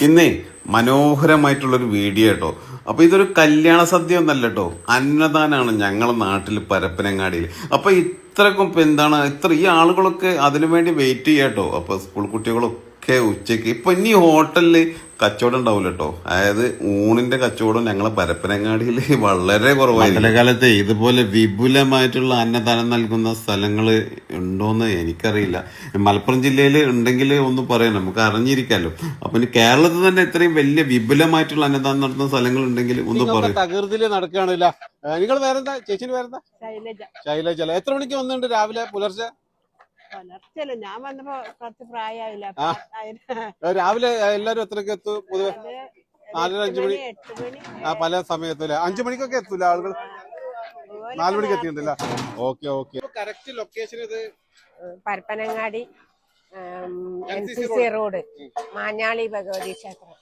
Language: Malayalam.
ഇന്നേ മനോഹരമായിട്ടുള്ളൊരു വീഡിയോ കേട്ടോ. അപ്പൊ ഇതൊരു കല്യാണ സദ്യ ഒന്നല്ല കേട്ടോ, അന്നദാനാണ് ഞങ്ങളെ നാട്ടിൽ പരപ്പനങ്ങാടിയിൽ. അപ്പൊ ഇത്രക്കും ഇപ്പൊ എന്താണ് ഈ ആളുകളൊക്കെ അതിനു വേണ്ടി വെയിറ്റ് ചെയ്യാട്ടോ. അപ്പൊ സ്കൂൾ കുട്ടികളൊക്കെ ഉച്ചയ്ക്ക് ഇപ്പൊ ഇനി ഹോട്ടലില് കച്ചവടം ഉണ്ടാവില്ല കേട്ടോ. അതായത് ഊണിന്റെ കച്ചവടം ഞങ്ങളെ പരപ്പനങ്ങാടിയിൽ വളരെ കുറവായിരുന്നു. കാലത്തെ ഇതുപോലെ വിപുലമായിട്ടുള്ള അന്നദാനം നൽകുന്ന സ്ഥലങ്ങൾ ഉണ്ടോന്ന് എനിക്കറിയില്ല. മലപ്പുറം ജില്ലയിൽ ഉണ്ടെങ്കിൽ ഒന്ന് പറയാം, നമുക്ക് അറിഞ്ഞിരിക്കാമല്ലോ. അപ്പൊ ഇനി കേരളത്തിൽ തന്നെ ഇത്രയും വലിയ വിപുലമായിട്ടുള്ള അന്നദാനം നടത്തുന്ന സ്ഥലങ്ങൾ ഉണ്ടെങ്കിൽ ഒന്ന് പറയും. തകൃതിയില് നടക്കുകയാണില്ല. നിങ്ങൾ വേറെന്താ? ചേച്ചിന് വേറെന്താ? ശൈലജ. എത്ര മണിക്ക് വന്നിട്ടുണ്ട് രാവിലെ പുലർച്ചെ? ഞാൻ വന്നപ്പോ കുറച്ച് പ്രായമായില്ല. രാവിലെ എല്ലാരും എത്രക്ക് എത്തും പൊതുവെ? 4, 5 മണി. പല സമയത്തല്ലേ? 5 മണിക്കൊക്കെ എത്തൂല ആളുകൾ? 4 മണിക്ക് എത്തിയിട്ടുണ്ടല്ല. ഓക്കെ. കറക്റ്റ് ലൊക്കേഷൻ ഇത് പരപ്പനങ്ങാടി NCC റോഡ്, മാഞ്ഞാളി ഭഗവതി ക്ഷേത്രം.